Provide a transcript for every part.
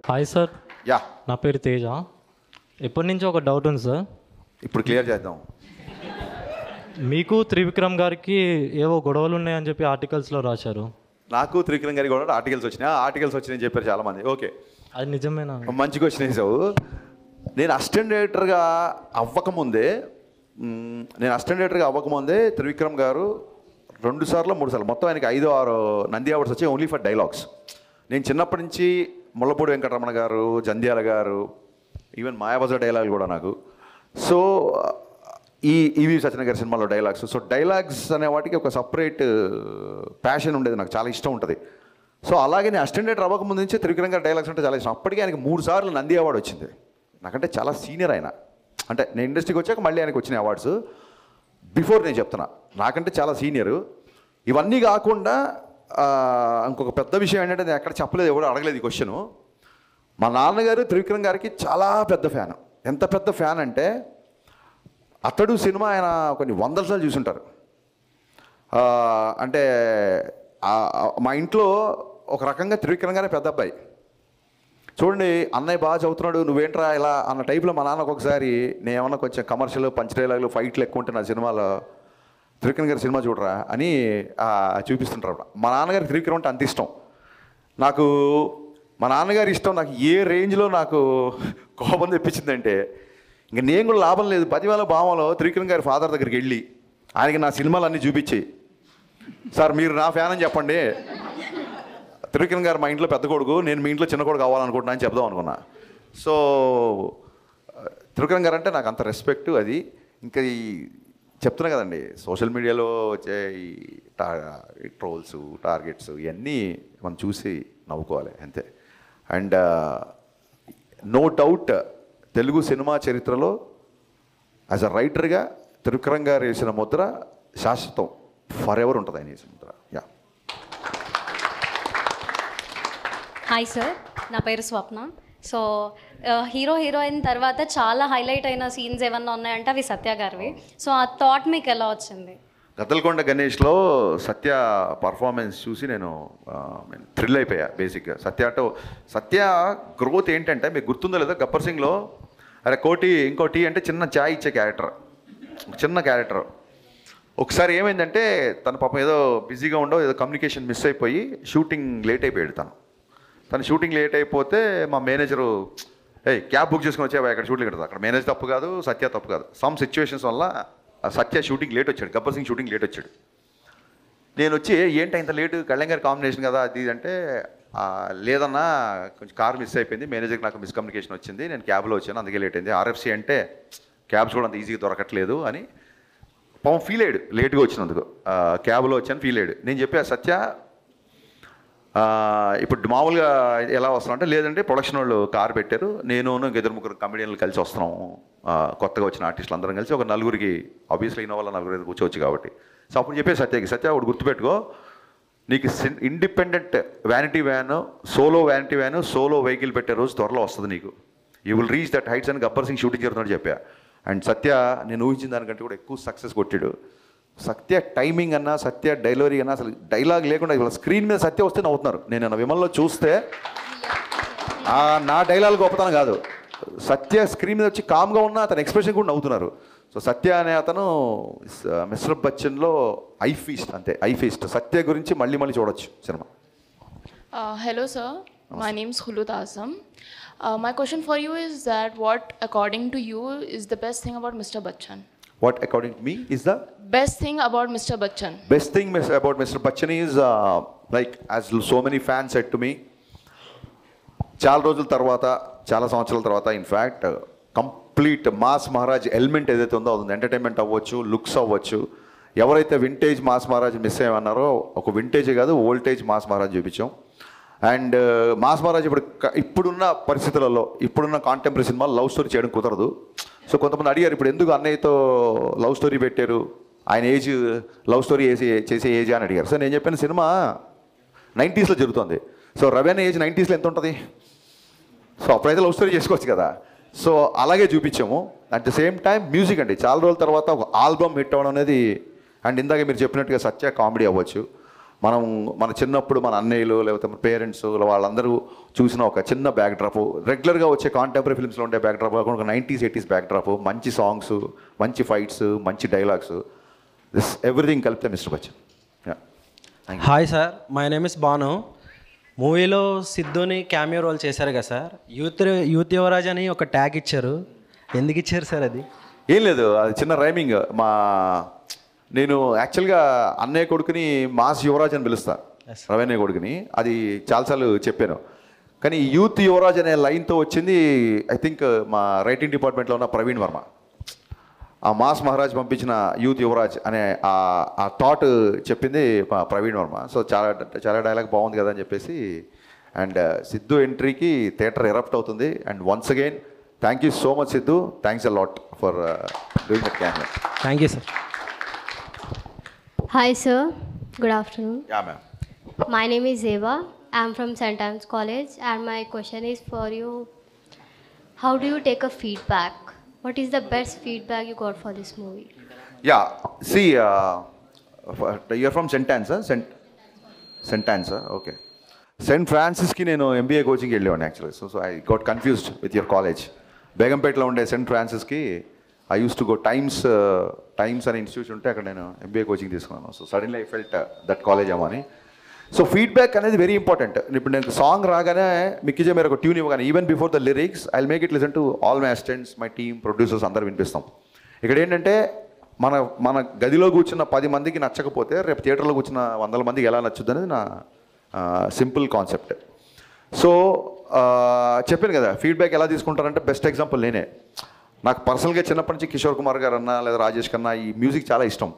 Hi sir, yeah నా పేరు తేజ. ఎప్పటి నుంచో ఒక డౌట్ ఉంది సార్. ఇప్పుడు క్లియర్ చేద్దాం. మీకు త్రివిక్రమ్ గారికి ఏవో గొడవలు ఉన్నాయని చెప్పి ఆర్టికల్స్లో రాశారు. నాకు త్రివిక్రమ్ గారికి కూడా ఆర్టికల్స్ వచ్చినాయి. ఆర్టికల్స్ వచ్చినాయని చెప్పారు చాలామంది. ఓకే, అది నిజమేనా? మంచిగా వచ్చినాయి సార్. నేను అసిస్టెంట్ డైరెక్టర్గా అవ్వకముందే త్రివిక్రమ్ గారు 2 సార్లు 3 సార్లు మొత్తం ఆయనకి 5-6 నంది అవార్డ్స్ వచ్చాయి ఓన్లీ ఫర్ డైలాగ్స్. నేను చిన్నప్పటి నుంచి ముళ్ళపూడి వెంకటరమణ గారు, జంధ్యాల గారు, ఈవెన్ మాయాబజార్ డైలాగులు కూడా నాకు. సో ఈవి సత్యనారాయణ గారి సినిమాలో డైలాగ్స్. సో డైలాగ్స్ అనే వాటికి ఒక సపరేట్ ప్యాషన్ ఉండేది, నాకు చాలా ఇష్టం ఉంటుంది. సో అలాగే నేను అసిస్టెంట్ డైరెక్టర్ అవ్వకముందు నుంచి త్రివిక్రమ్ గారి డైలాగ్స్ అంటే చాలా ఇష్టం. అప్పటికే ఆయనకి 3 సార్లు నంది అవార్డు వచ్చింది. నాకంటే చాలా సీనియర్ ఆయన. అంటే నేను ఇండస్ట్రీకి వచ్చాక మళ్ళీ ఆయనకు వచ్చిన అవార్డ్స్. బిఫోర్ నేను చెప్తున్నా, నాకంటే చాలా సీనియరు. ఇవన్నీ కాకుండా ఇంకొక పెద్ద విషయం ఏంటంటే, నేను ఎక్కడ చెప్పలేదు, ఎవరు అడగలేదు ఈ క్వశ్చను. మా నాన్నగారు త్రివిక్రమ్ గారికి చాలా పెద్ద ఫ్యాన్. ఎంత పెద్ద ఫ్యాన్ అంటే, అతడు సినిమా ఆయన కొన్ని 100 సార్లు చూసుంటారు. అంటే మా ఇంట్లో ఒక రకంగా త్రివిక్రమ్ గారే పెద్ద అబ్బాయి. చూడండి, అన్నయ్య బాగా చదువుతున్నాడు, నువ్వేంట్రా ఇలా అన్న టైప్లో మా నాన్నకు ఒకసారి నేను ఏమన్నా కొంచెం కమర్షియల్ పంచ్ డైలాగులు ఫైట్లు ఎక్కువ ఉంటే నా సినిమాలో, త్రివిక్రమ్ గారి సినిమా చూడరా అని చూపిస్తుంటారు. మా నాన్నగారికి త్రివిక్రమ్ అంటే అంత ఇష్టం. నాకు మా నాన్నగారి ఇష్టం నాకు ఏ రేంజ్లో నాకు కోపం తెప్పించిందంటే, ఇంక నేను కూడా లాభం లేదు, 10,000 భావంలో త్రివిక్రమ్ గారి ఫాదర్ దగ్గరికి వెళ్ళి ఆయనకి నా సినిమాలు అన్నీ చూపించి, సార్ మీరు నా ఫ్యాన్ అని చెప్పండి, త్రివిక్రమ్ గారు మా ఇంట్లో పెద్ద కొడుకు, నేను మీ ఇంట్లో చిన్న కొడుకు కావాలనుకుంటున్నా అని చెప్దాం అనుకున్నా. సో త్రివిక్రమ్ గారు అంటే నాకు అంత రెస్పెక్ట్. అది ఇంకా ఈ చెప్తున్నా కదండి, సోషల్ మీడియాలో వచ్చే ఈ ట్రోల్స్, టార్గెట్స్ ఇవన్నీ మనం చూసి నవ్వుకోవాలి అంతే. And no doubt Telugu cinema చరిత్రలో యాజ్ అ రైటర్గా త్రివిక్రమ్ గారు వేసిన ముద్ర శాశ్వతం, ఫర్ ఎవర్ ఉంటుంది ఆయన వేసిన ముద్ర. యా. హాయ్ సార్, నా పేరు స్వప్న. సో హీరో హీరోయిన్ తర్వాత చాలా హైలైట్ అయిన సీన్స్ ఏమన్నా ఉన్నాయంటే అవి సత్య గారివి. సో ఆ థాట్ మీకు ఎలా వచ్చింది? గద్దలకొండ గణేష్లో సత్య పర్ఫార్మెన్స్ చూసి నేను థ్రిల్ అయిపోయా. బేసిక్గా సత్య గ్రోత్ ఏంటంటే, మీకు గుర్తుందో లేదో, గబ్బర్ సింగ్లో అరే కోటి ఇంకోటి అంటే చిన్న ఛాయ్ ఇచ్చే క్యారెక్టర్, చిన్న క్యారెక్టర్. ఒకసారి ఏమైందంటే, తన పాపం ఏదో బిజీగా ఉండవు, ఏదో కమ్యూనికేషన్ మిస్ అయిపోయి షూటింగ్ లేట్ అయిపోయాడు. తను షూటింగ్ లేట్ అయిపోతే మా మేనేజరు, క్యాబ్ బుక్ చేసుకుని వచ్చావా అక్కడ షూటింగ్ పెడతా. అక్కడ మేనేజర్ తప్పు కాదు, సత్య తప్పు కాదు. సమ్ సిచ్యువేషన్స్ వల్ల సత్య షూటింగ్ లేట్ వచ్చాడు, గబ్బర్ సింగ్ షూటింగ్ లేట్ వచ్చాడు. నేను వచ్చి ఏంటి ఇంత లేటు, కళ్యాణ్ గారి కాంబినేషన్ కదా అది అంటే, లేదన్నా కొంచెం కార్ మిస్ అయిపోయింది, మేనేజర్కి నాకు మిస్కమ్యూనికేషన్ వచ్చింది, నేను క్యాబ్లో వచ్చాను అందుకే లేట్ అయింది, ఆర్ఎఫ్సి అంటే క్యాబ్స్ కూడా అంత ఈజీగా దొరకట్లేదు అని పాపం ఫీల్ అయ్యాడు, లేట్గా వచ్చినందుకు. క్యాబ్లో వచ్చాను ఫీల్ అయ్యాడు. నేను చెప్పా, సత్య ఇప్పుడు మామూలుగా ఎలా వస్తున్నాం అంటే, లేదంటే ప్రొడక్షన్ వాళ్ళు కారు పెట్టారు, నేను ఇంక 2-3 కమెడియన్లు కలిసి వస్తున్నాము, కొత్తగా వచ్చిన ఆర్టిస్టులు అందరం కలిసి ఒక 4కి, ఆబ్వియస్లీ ఇన్నోవాళ్ళ 4 కూర్చోవచ్చు కాబట్టి. సో అప్పుడు చెప్పే సత్య ఒకటి గుర్తుపెట్టుకో, నీకు independent vanity van, solo vanity van, solo vehicle పెట్టే రోజు త్వరలో వస్తుంది నీకు. You will reach that heights అని గబ్బర్ సింగ్ షూటింగ్ జరుగుతున్నాడు చెప్పా. అండ్ సత్య నేను ఊహించిన దానికంటే కూడా ఎక్కువ సక్సెస్ కొట్టాడు. సత్య టైమింగ్ అన్నా, సత్య డైలరీ అన్నా, అసలు డైలాగ్ లేకుండా ఇవాళ స్క్రీన్ మీద సత్య వస్తే నవ్వుతున్నారు. నేను విమల్లో చూస్తే నా డైలాగ్ గొప్పతనం కాదు, సత్య స్క్రీన్ మీద వచ్చి కామ్గా ఉన్నా అతని ఎక్స్ప్రెషన్ కూడా నవ్వుతున్నారు. సో సత్య అనే అతను మిస్టర్ బచ్చన్లో ఐ ఫీస్ట్, అంతే ఐ ఫీస్ట్. సత్య గురించి మళ్ళీ చూడొచ్చు cinema. Hello sir, my name is Khulud Azam. My question for you is that what according to you is the best thing about Mr. Bachchan? What according to me is the best thing about Mr. Bachchan? Best thing about Mr. Bachchan is like as so many fans said to me, చాలా రోజుల తర్వాత, చాలా సంవత్సరాల తర్వాత, in fact complete mass Maharaj element ఏదైతే ఉందో అది entertainment అవ్వచ్చు, లుక్స్ అవ్వచ్చు. ఎవరైతే వింటేజ్ మాస్ మహారాజ్ మిస్ అయ్యమన్నారో, ఒక వింటేజే కాదు ఓల్టేజ్ మాస్ మహారాజ్ చూపించాం. అండ్ మాస్ మహారాజ్ ఇప్పుడున్న పరిస్థితులలో, ఇప్పుడున్న కాంటెంపరీ సినిమాలు లవ్ స్టోరీ చేయడం కుదరదు. సో కొంతమంది అడిగారు, ఇప్పుడు ఎందుకు అన్నయ్యతో లవ్ స్టోరీ పెట్టారు, ఆయన ఏజ్ లవ్ స్టోరీ చేసే ఏజ్ అని అడిగారు. సో నేను చెప్పిన సినిమా 90స్లో జరుగుతుంది. సో రవి అనే ఏజ్ 90స్లో ఎంత ఉంటుంది? సో అప్పుడైతే లవ్ స్టోరీ చేసుకోవచ్చు కదా. సో అలాగే చూపించాము. At the same time music అండి, చాలా రోజుల తర్వాత ఒక ఆల్బమ్ హిట్ అవ్వడం అనేది, అండ్ ఇందాక మీరు చెప్పినట్టుగా సత్య కామెడీ అవ్వచ్చు, మనం మన చిన్నప్పుడు మన అన్నయ్యలు లేకపోతే మన పేరెంట్స్ వాళ్ళందరూ చూసిన ఒక చిన్న బ్యాక్ డ్రాప్, రెగ్యులర్గా వచ్చే కాంటెంపరీ ఫిల్మ్స్లో ఉండే బ్యాక్ డ్రాప్ కాకుండా ఒక 90s 80s బ్యాక్ డ్రాప్, మంచి సాంగ్స్, మంచి ఫైట్స్, మంచి డైలాగ్స్, దిస్ ఎవ్రీథింగ్ కలిపితే mister Bachchan. Hi sir, my name is Banu. మూవీలో సిద్ధుని క్యామియో రోల్ చేశారు కదా సార్, యూత్ యువరాజ్ అని ఒక ట్యాగ్ ఇచ్చారు, ఎందుకు ఇచ్చారు సార్ అది? ఏం లేదు, అది చిన్న రైమింగ్. నేను యాక్చువల్గా అన్నయ్య కొడుకుని మాస్ యువరాజ్ అని పిలుస్తా, రవీణ్య కొడుకుని. అది చాలాసార్లు చెప్పాను. కానీ యూత్ యువరాజ్ అనే లైన్తో వచ్చింది ఐ థింక్ మా రైటింగ్ డిపార్ట్మెంట్లో ఉన్న ప్రవీణ్ వర్మ. ఆ మాస్ మహారాజ్ పంపించిన యూత్ యువరాజ్ అనే ఆ థాట్ చెప్పింది మా ప్రవీణ్ వర్మ. సో చాలా డైలాగ్ బాగుంది కదా అని చెప్పేసి. అండ్ సిద్ధు ఎంట్రీకి థియేటర్ ఎరప్ట్ అవుతుంది. And once again thank you so much Siddhu, thanks a lot for doing that cameo. Thank you sir. Hi sir, good afternoon. Yeah ma'am. My name is Eva. I am from St. Anne's College and my question is for you. How do you take a feedback? What is the best feedback you got for this movie? Yeah, see, you're from St. Anne's, huh? St. Anne's, okay. St. Francisకి నేను MBA కోచింగ్కి వెళ్ళేవాడిని actually. So I got confused with your college. బేగంపేటలో ఉండే saint ఫ్రాన్సిస్కి I used to go Times అనే institute ఉంటే అక్కడ నేను MBA కోచింగ్ తీసుకున్నాను. So suddenly I felt that college ఏమో అని. సో ఫీడ్బ్యాక్ అనేది వెరీ ఇంపార్టెంట్. ఇప్పుడు నేను సాంగ్ రాగానే మిక్కిజే మీరు ఒక ట్యూన్ ఇవ్వగానే even before the lyrics I make it listen to all my assistants, my team, producers అందరూ వినిపిస్తాం. ఇక్కడ ఏంటంటే మన గదిలో కూర్చున్న 10 మందికి నచ్చకపోతే రేపు థియేటర్లో కూర్చున్న 100 మందికి ఎలా నచ్చుద్ది అనేది నా సింపుల్ కాన్సెప్ట్. సో చెప్పాను కదా, ఫీడ్బ్యాక్ ఎలా తీసుకుంటారంటే బెస్ట్ ఎగ్జాంపుల్ నేనే. నాకు పర్సనల్గా చిన్నప్పటి నుంచి కిషోర్ కుమార్ గారు అన్నా లేదా రాజేష్ కన్నా ఈ మ్యూజిక్ చాలా ఇష్టం.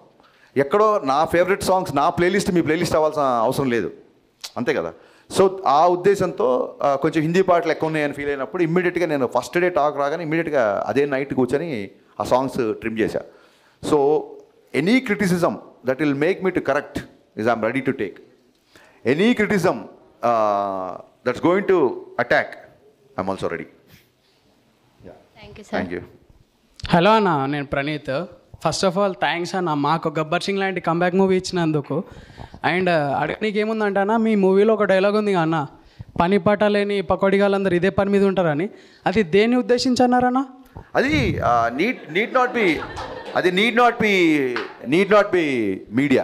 ఎక్కడో నా ఫేవరెట్ సాంగ్స్ నా ప్లేలిస్ట్ మీ ప్లేలిస్ట్ అవ్వాల్సిన అవసరం లేదు, అంతే కదా. సో ఆ ఉద్దేశంతో కొంచెం హిందీ పాటలు ఎక్కువ ఉన్నాయని ఫీల్ అయినప్పుడు ఇమ్మీడియట్గా నేను ఫస్ట్ డే టాక్ రాగానే ఇమ్మీడియట్గా అదే నైట్ కూర్చొని ఆ సాంగ్స్ ట్రిమ్ చేశా. So any criticism that will make me to correct is I'm ready to take. Any criticism that's going to attack I'm also ready. Thank you sir. Thank you. Hello అన్న, నేను Praneeth. First of all thanks అన్న, మాకు గబ్బర్ సింగ్ లాంటి comeback movie ఇచ్చినందుకు. And అడగనీకి ఏముందంటే అన్న, మీ మూవీలో ఒక డైలాగ్ ఉంది అన్న, పని పాట లేని పకోడిగాళ్ళందరూ ఇదే పని మీద ఉంటారని. అది దేన్ని ఉద్దేశించి అన్నారన్న? అది నీడ్ నాట్ బి మీడియా.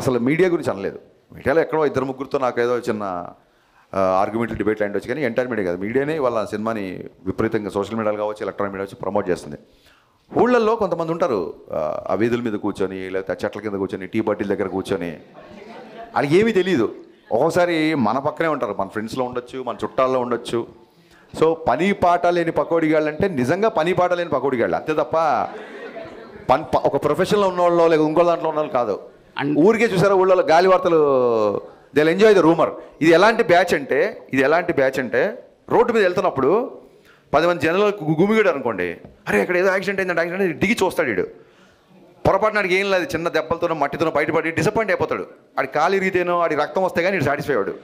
అసలు మీడియా గురించి అనలేదు. మీడియాలో ఎక్కడో 2-3 నాకు ఏదో చిన్న ఆర్గ్యుమెంట్లు, డిబేట్ లాంటి వచ్చి, కానీ ఎంటైర్ మీడియా కాదు, మీడియానే వాళ్ళ సినిమాని విపరీతంగా సోషల్ మీడియాలో కావచ్చు, ఎలక్ట్రానిక్ మీడియా వచ్చి ప్రమోట్ చేస్తుంది. ఊళ్ళల్లో కొంతమంది ఉంటారు ఆ వీధుల మీద కూర్చొని లేకపోతే చెట్ల కింద కూర్చొని టీ బాటిల్ దగ్గర కూర్చొని, వాళ్ళకి ఏమీ తెలియదు. ఒక్కోసారి మన పక్కనే ఉంటారు, మన ఫ్రెండ్స్లో ఉండొచ్చు, మన చుట్టాల్లో ఉండొచ్చు. సో పని పాట లేని పకోడిగాళ్ళు అంటే నిజంగా పని పాట లేని పకోడిగాళ్ళు, అంతే తప్ప ఒక ప్రొఫెషన్లో ఉన్న వాళ్ళు లేక ఇంకో దాంట్లో ఉన్న వాళ్ళు కాదు. ఊరికే చూసారా ఊళ్ళో గాలి వార్తలు, they will enjoy the rumour. ఇది ఎలాంటి బ్యాచ్ అంటే రోడ్డు మీద వెళ్తున్నప్పుడు 10 మంది జనాలు గుమిగాడు అనుకోండి, అరే ఇక్కడ ఏదో యాక్సిడెంట్ అయిందంటే దిగి చూస్తాడు. వీడు పొరపాటున ఆడికి ఏం లేదు, చిన్న దెబ్బలతోనో మట్టితోనో బయటపడి డిసప్పాయింట్ అయిపోతాడు. ఆడి కాలు ఇరిగితేనో ఆడి రక్తం వస్తే కానీ సాటిస్ఫై అవ్వడు.